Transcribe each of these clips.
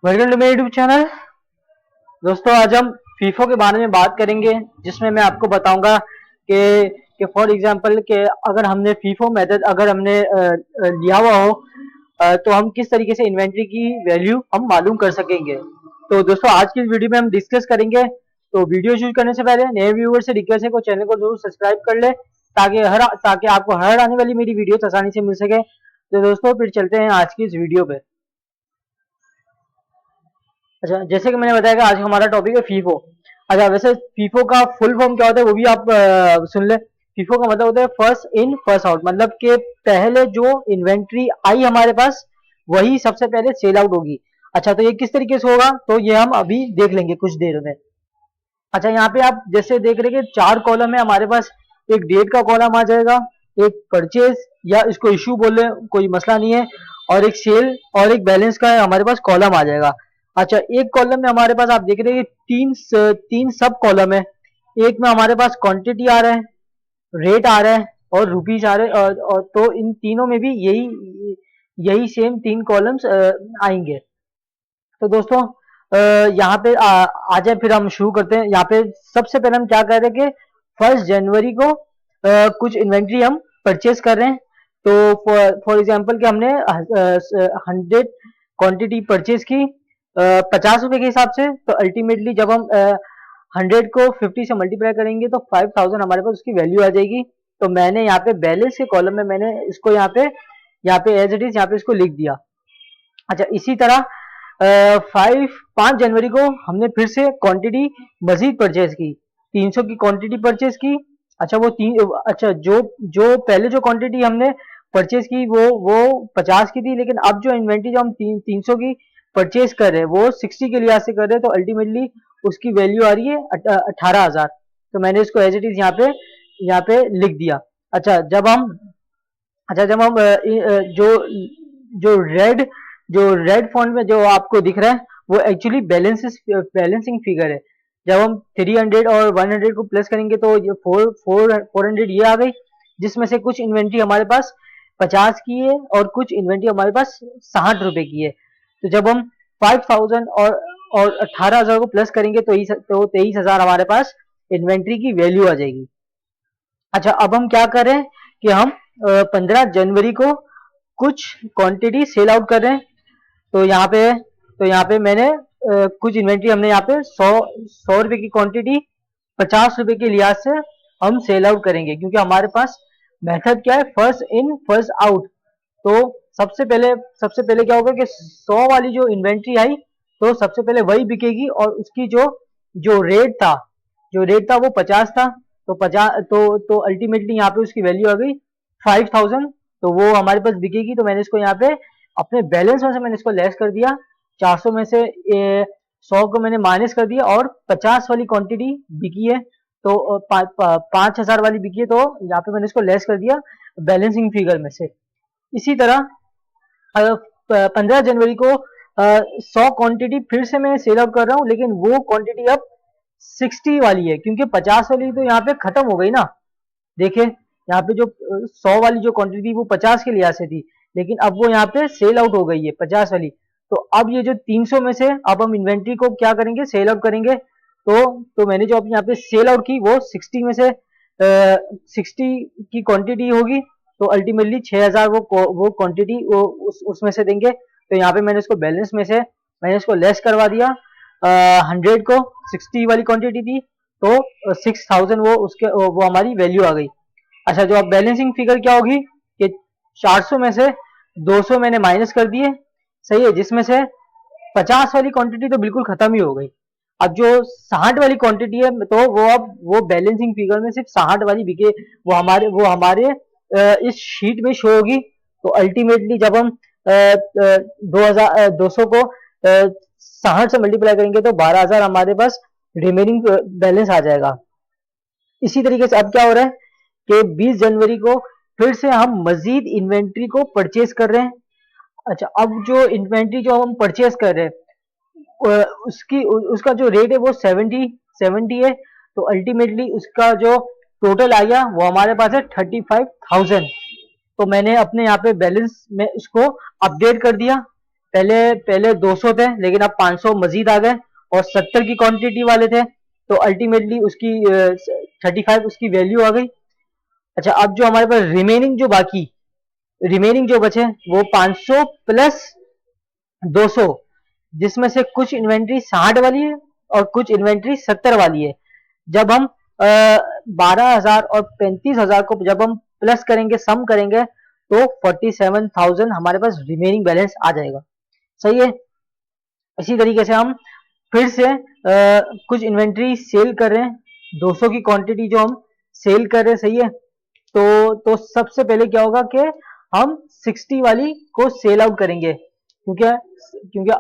Welcome to मेरे YouTube channel. दोस्तों, आज हम फीफो के बारे में बात करेंगे, जिसमें मैं आपको बताऊंगा कि फॉर एग्जांपल कि अगर हमने फीफो मेथड अगर हमने लिया हुआ हो, तो हम किस तरीके से इन्वेंट्री की वैल्यू हम मालूम कर सकेंगे। तो दोस्तों, आज की इस वीडियो में हम डिस्कस करेंगे। तो वीडियो शुरू करने से पहले नए व्यूअर से रिक्वेस्ट है को चैनल को जरूर सब्सक्राइब कर ले, ताकि आपको हर आने वाली मेरी वीडियो आसानी से मिल सके। तो दोस्तों, फिर चलते हैं आज की इस वीडियो पे। अच्छा, जैसे कि मैंने बताया कि आज हमारा टॉपिक है फीफो। अच्छा, वैसे फीफो का फुल फॉर्म क्या होता है वो भी आप सुन ले। फीफो का मतलब होता है फर्स्ट इन फर्स्ट आउट, मतलब कि पहले जो इन्वेंट्री आई हमारे पास वही सबसे पहले सेल आउट होगी। अच्छा, तो ये किस तरीके से होगा तो ये हम अभी देख लेंगे कुछ देर में। अच्छा, यहाँ पे आप जैसे देख रहे हैं कि 4 कॉलम है हमारे पास। एक डेट का कॉलम आ जाएगा, एक परचेज या इसको इशू बोले कोई मसला नहीं है, और एक सेल और एक बैलेंस का हमारे पास कॉलम आ जाएगा। अच्छा, एक कॉलम में हमारे पास आप देख रहे हैं तीन सब कॉलम है। एक में हमारे पास क्वांटिटी आ रहा है, रेट आ रहा है और रुपीज आ रहे हैं, और तो इन तीनों में भी यही यही सेम 3 कॉलम्स आएंगे। तो दोस्तों, यहाँ पे आ जाए, फिर हम शुरू करते हैं। यहाँ पे सबसे पहले हम क्या कर रहे हैं कि 1 जनवरी को कुछ इन्वेंट्री हम परचेज कर रहे हैं। तो फॉर एग्जांपल कि हमने 100 क्वांटिटी परचेज की 50 रुपए के हिसाब से। तो अल्टीमेटली जब हम 100 को 50 से मल्टीप्लाई करेंगे तो 5000 हमारे पास उसकी वैल्यू आ जाएगी। तो मैंने यहाँ पे बैलेंस के कॉलम में मैंने इसको यहाँ पे एज इट इज यहाँ पे इसको लिख दिया। अच्छा, इसी तरह 5 जनवरी को हमने फिर से क्वांटिटी मजीद परचेज की, 300 की क्वांटिटी परचेज की। अच्छा, अच्छा, जो जो पहले जो क्वांटिटी हमने परचेज की वो 50 की थी, लेकिन अब जो इन्वेंट्री जो हम 300 की परचेज कर रहे हैं वो 60 के लिहाज से कर रहे हैं। तो अल्टीमेटली उसकी वैल्यू आ रही है 18,000। तो मैंने इसको एज इट इज यहाँ पे लिख दिया। अच्छा, जब हम जो रेड जो रेड फॉन्ट में जो आपको दिख रहा है वो एक्चुअली बैलेंसिंग फिगर है। जब हम 300 और 100 को प्लस करेंगे तो ये 400 ये आ गई, जिसमें से कुछ इन्वेंट्री हमारे पास 50 की है और कुछ इन्वेंट्री हमारे पास 60 रुपए की है। तो जब हम 5000 और 18,000 को प्लस करेंगे तो 23,000 हमारे पास इन्वेंट्री की वैल्यू आ जाएगी। अच्छा, अब हम क्या कर रहे हैं कि हम 15 जनवरी को कुछ क्वांटिटी सेल आउट कर रहे हैं। तो यहाँ पे मैंने कुछ इन्वेंट्री हमने यहाँ पे 100 रुपए की क्वांटिटी 50 रुपए के लिहाज से हम सेल आउट करेंगे, क्योंकि हमारे पास मेथड क्या है, फर्स्ट इन फर्स्ट आउट। तो सबसे पहले क्या होगा कि 100 वाली जो इन्वेंट्री आई तो सबसे पहले वही बिकेगी, और उसकी जो जो रेट था वो 50 था। तो 50 तो अल्टीमेटली यहाँ पे उसकी वैल्यू आ गई 5000। तो वो हमारे पास बिकेगी। तो मैंने इसको यहाँ पे अपने बैलेंस में से मैंने इसको लेस कर दिया। 400 में से 100 को मैंने माइनस कर दिया, और 50 वाली क्वांटिटी बिकी है तो 5000 वाली बिकी है, तो यहाँ पे मैंने इसको लेस कर दिया बैलेंसिंग फिगर में से। इसी तरह 15 जनवरी को 100 क्वांटिटी फिर से मैं सेल आउट कर रहा हूँ, लेकिन वो क्वांटिटी अब 60 वाली है, क्योंकि 50 वाली तो यहाँ पे खत्म हो गई ना। देखिए, यहाँ पे जो 100 वाली जो क्वांटिटी थी वो 50 के लिहाज से थी, लेकिन अब वो यहाँ पे सेल आउट हो गई है 50 वाली। तो अब ये जो 300 में से अब हम इन्वेंट्री को क्या करेंगे, सेल आउट करेंगे। तो मैंने जो अब यहाँ पे सेल आउट की वो 60 में से 60 की क्वांटिटी होगी। तो अल्टीमेटली 6000 वो क्वांटिटी उसमें से देंगे। तो यहाँ पे मैंने इसको बैलेंस में से मैंने इसको लेस करवा दिया। 100 को 60 वाली क्वांटिटी थी, तो 6000 वो हमारी वैल्यू आ गई। अच्छा, जो अब बैलेंसिंग फिगर क्या होगी कि 400 में से 200 मैंने माइनस कर दिए, सही है, जिसमें से 50 वाली क्वांटिटी तो बिल्कुल खत्म ही हो गई। अब जो 60 वाली क्वांटिटी है तो वो बैलेंसिंग फिगर में सिर्फ 60 वाली बिके, वो हमारे इस शीट में शो होगी। तो अल्टीमेटली जब हम 200 को 60 से मल्टीप्लाई करेंगे तो 12,000 हमारे पास रिमेनिंग बैलेंस आ जाएगा। इसी तरीके से अब क्या हो रहा है कि 20 जनवरी को फिर से हम मजीद इन्वेंट्री को परचेज कर रहे हैं। अच्छा, अब जो इन्वेंट्री जो हम परचेज कर रहे हैं उसका जो रेट है वो 70 है। तो अल्टीमेटली उसका जो टोटल आ गया वो हमारे पास है 35,000। तो मैंने अपने यहाँ पे बैलेंस में इसको अपडेट कर दिया। पहले पहले 200 थे लेकिन अब 500 मजीद आ गए और 70 की क्वांटिटी वाले थे, तो अल्टीमेटली उसकी 35 उसकी वैल्यू आ गई। अच्छा, अब जो हमारे पास रिमेनिंग जो बचे वो 500 प्लस 200, जिसमें से कुछ इन्वेंट्री 60 वाली है और कुछ इन्वेंट्री 70 वाली है। जब हम 12,000 और 35,000 को जब हम प्लस करेंगे, सम करेंगे, तो 47,000 हमारे पास रिमेनिंग बैलेंस आ जाएगा। सही है। इसी तरीके से हम फिर से कुछ इन्वेंट्री सेल कर रहे हैं, 200 की क्वांटिटी जो हम सेल कर रहे हैं। सही है। तो सबसे पहले क्या होगा कि हम 60 वाली को सेल आउट करेंगे, क्योंकि क्योंकि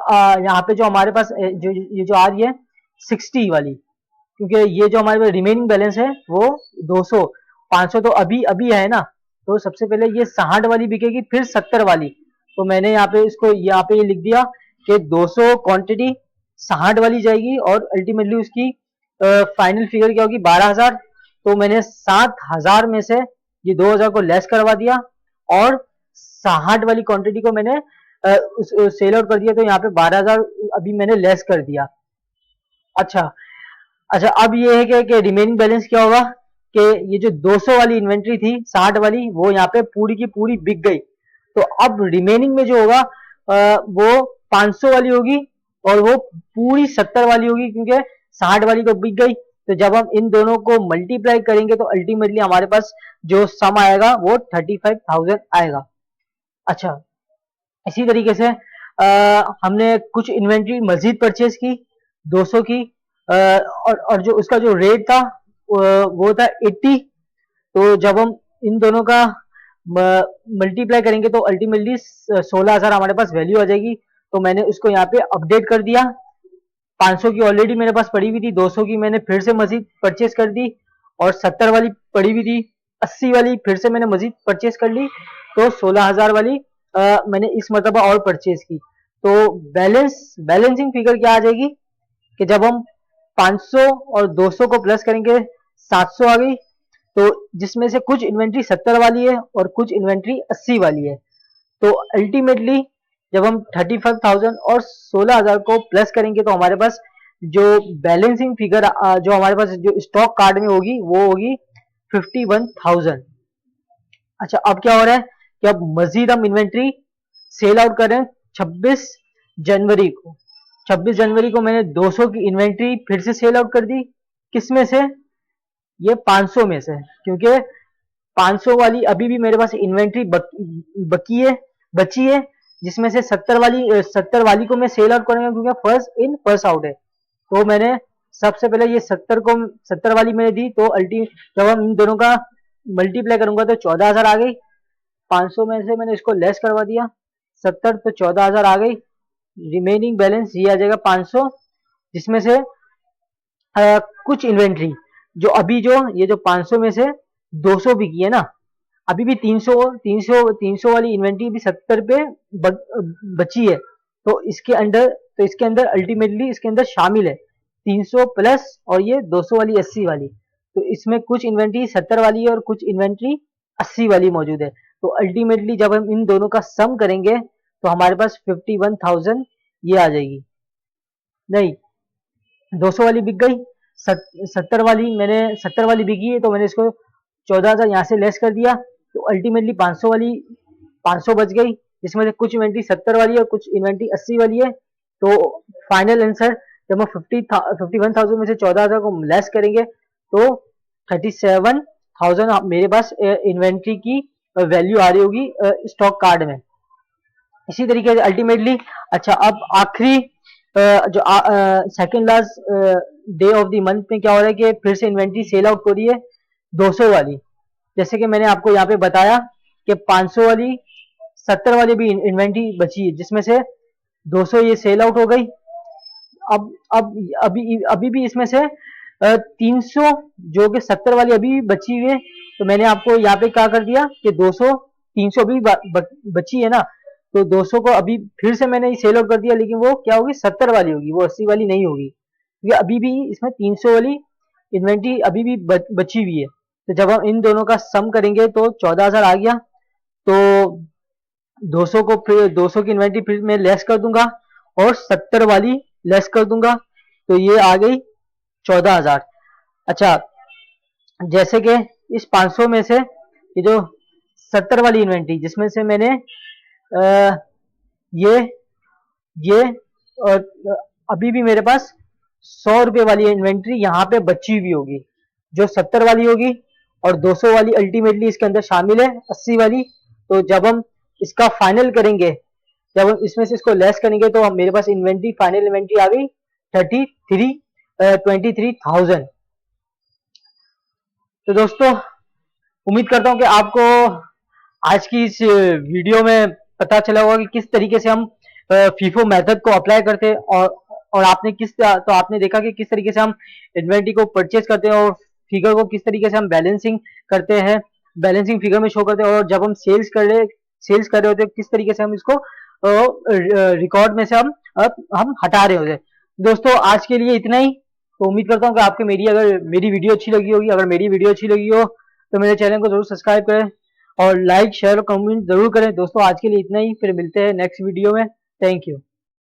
यहाँ पे जो हमारे पास जो ये जो आ रही है 60 वाली, क्योंकि ये जो हमारे पास रिमेनिंग बैलेंस है वो 200, 500 तो अभी अभी है ना, तो सबसे पहले ये 60 वाली बिकेगी, फिर 70 वाली। तो मैंने यहाँ पे इसको यहाँ पे ये लिख दिया कि 200 क्वांटिटी 60 वाली जाएगी और अल्टीमेटली उसकी फाइनल फिगर क्या होगी, 12,000। तो मैंने 7,000 में से ये 2,000 को लेस करवा दिया और 60 वाली क्वांटिटी को मैंने सेल आउट कर दिया, तो यहाँ पे 12,000 अभी मैंने लेस कर दिया। अच्छा अच्छा, अब ये है कि रिमेनिंग बैलेंस क्या होगा कि ये जो 200 वाली इन्वेंट्री थी 60 वाली, वो यहाँ पे पूरी की पूरी बिक गई। तो अब रिमेनिंग में जो होगा वो 500 वाली होगी और वो पूरी 70 वाली होगी, क्योंकि 60 वाली तो बिक गई। तो जब हम इन दोनों को मल्टीप्लाई करेंगे तो अल्टीमेटली हमारे पास जो सम आएगा वो 35,000 आएगा। अच्छा, इसी तरीके से हमने कुछ इन्वेंट्री मजीद परचेज की 200 की, और जो उसका जो रेट था वो था 80। तो जब हम इन दोनों का मल्टीप्लाई करेंगे तो अल्टीमेटली 16,000 हमारे पास वैल्यू आ जाएगी। तो मैंने उसको यहाँ पे अपडेट कर दिया। 500 की ऑलरेडी मेरे पास पड़ी हुई थी, 200 की मैंने फिर से मजीद परचेज कर दी और 70 वाली पड़ी हुई थी, 80 वाली फिर से मैंने मजीद परचेज कर ली, तो 16,000 वाली मैंने इस मरतबा और परचेज की। तो बैलेंसिंग फिगर क्या आ जाएगी कि जब हम 500 और 200 को प्लस करेंगे 700 आ गई। तो जिसमें से कुछ इन्वेंट्री 70 वाली है और कुछ इन्वेंट्री 80 वाली है। तो अल्टीमेटली जब हम 35,000 और 16,000 को प्लस करेंगे तो हमारे पास जो बैलेंसिंग फिगर जो हमारे पास जो स्टॉक कार्ड में होगी वो होगी 51,000। अच्छा, अब क्या हो रहा है कि अब मजीद हम इन्वेंट्री सेल आउट कर रहे हैं 26 जनवरी को। 26 जनवरी को मैंने 200 की इन्वेंट्री फिर से सेल आउट कर दी। किस में से? ये 500 में से, क्योंकि 500 वाली अभी भी मेरे पास इन्वेंट्री बची है, जिसमें से 70 वाली को मैं सेल आउट करूंगा, क्योंकि फर्स्ट इन फर्स्ट आउट है। तो मैंने सबसे पहले ये 70 वाली मैंने दी, तो जब हम इन दोनों का मल्टीप्लाई करूंगा तो 14,000 आ गई। 500 में से मैंने इसको लेस करवा दिया 70, तो 14,000 आ गई। रिमेनिंग बैलेंस ये आ जाएगा 500, जिसमें से कुछ इन्वेंट्री जो अभी जो ये जो 500 में से 200 बिकी है ना, अभी भी 300 वाली इन्वेंट्री भी 70 पे बची है। तो इसके अंदर अल्टीमेटली इसके अंदर शामिल है 300 प्लस और ये 200 वाली 80 वाली। तो इसमें कुछ इन्वेंट्री 70 वाली है और कुछ इन्वेंट्री 80 वाली मौजूद है। तो अल्टीमेटली जब हम इन दोनों का सम करेंगे तो हमारे पास 51,000 ये आ जाएगी। नहीं, 200 वाली बिक गई, 70 वाली बिकी है, तो मैंने इसको 14,000 यहाँ से लेस कर दिया। तो अल्टीमेटली 500 बच गई, जिसमें से कुछ इन्वेंट्री 70 वाली है और कुछ इन्वेंट्री 80 वाली है। तो फाइनल आंसर जब हम 51,000 में से 14,000 को लेस करेंगे तो 37,000 मेरे पास इन्वेंट्री की वैल्यू आ रही होगी स्टॉक कार्ड में। इसी तरीके से अल्टीमेटली, अच्छा अब आखिरी जो second last day of the month में क्या हो रहा है कि फिर से इन्वेंट्री सेल आउट हो रही है 200 वाली। जैसे कि मैंने आपको यहाँ पे बताया कि 500 वाली 70 वाली भी इन्वेंट्री बची है, जिसमें से 200 ये सेल आउट हो गई। अब अभी भी इसमें से 300 जो कि 70 वाली अभी भी बची हुई है, तो मैंने आपको यहाँ पे क्या कर दिया कि 200 300 भी बची है ना, तो 200 को अभी फिर से मैंने सेल आउट कर दिया, लेकिन वो क्या होगी 70 वाली होगी, वो 80 वाली नहीं होगी, क्योंकि अभी भी इसमें 300 वाली इन्वेंट्री अभी भी बची हुई है। तो जब हम इन दोनों का सम करेंगे तो 14,000 आ गया। तो 200 को फिर 200 की इन्वेंट्री फिर मैं लेस कर दूंगा और 70 वाली लेस कर दूंगा, तो ये आ गई 14,000। अच्छा, जैसे कि इस 500 में से ये जो 70 वाली इन्वेंट्री जिसमें से मैंने ये ये और अभी भी मेरे पास 100 रुपए वाली इन्वेंट्री यहाँ पे बची हुई होगी, जो 70 वाली होगी, और 200 वाली अल्टीमेटली इसके अंदर शामिल है, 80 वाली। तो जब हम इसका फाइनल करेंगे, जब हम इसमें से इसको लेस करेंगे, तो मेरे पास इन्वेंट्री फाइनल इन्वेंट्री आ गई 23,000। तो दोस्तों, उम्मीद करता हूं कि आपको आज की इस वीडियो में पता चला होगा कि किस तरीके से हम फीफो मेथड को अप्लाई करते हैं, और आपने देखा कि किस तरीके से हम इन्वेंट्री को परचेज करते हैं और फिगर को किस तरीके से हम बैलेंसिंग करते हैं, बैलेंसिंग फिगर में शो करते हैं, और जब हम सेल्स कर रहे होते हैं किस तरीके से हम इसको रिकॉर्ड में से हम हटा रहे होते हैं। दोस्तों, आज के लिए इतना ही। तो उम्मीद करता हूँ कि आपको मेरी वीडियो अच्छी लगी होगी। अगर मेरी वीडियो अच्छी लगी हो तो मेरे चैनल को जरूर सब्सक्राइब करें और लाइक शेयर और कमेंट जरूर करें। दोस्तों, आज के लिए इतना ही, फिर मिलते हैं नेक्स्ट वीडियो में। Thank you.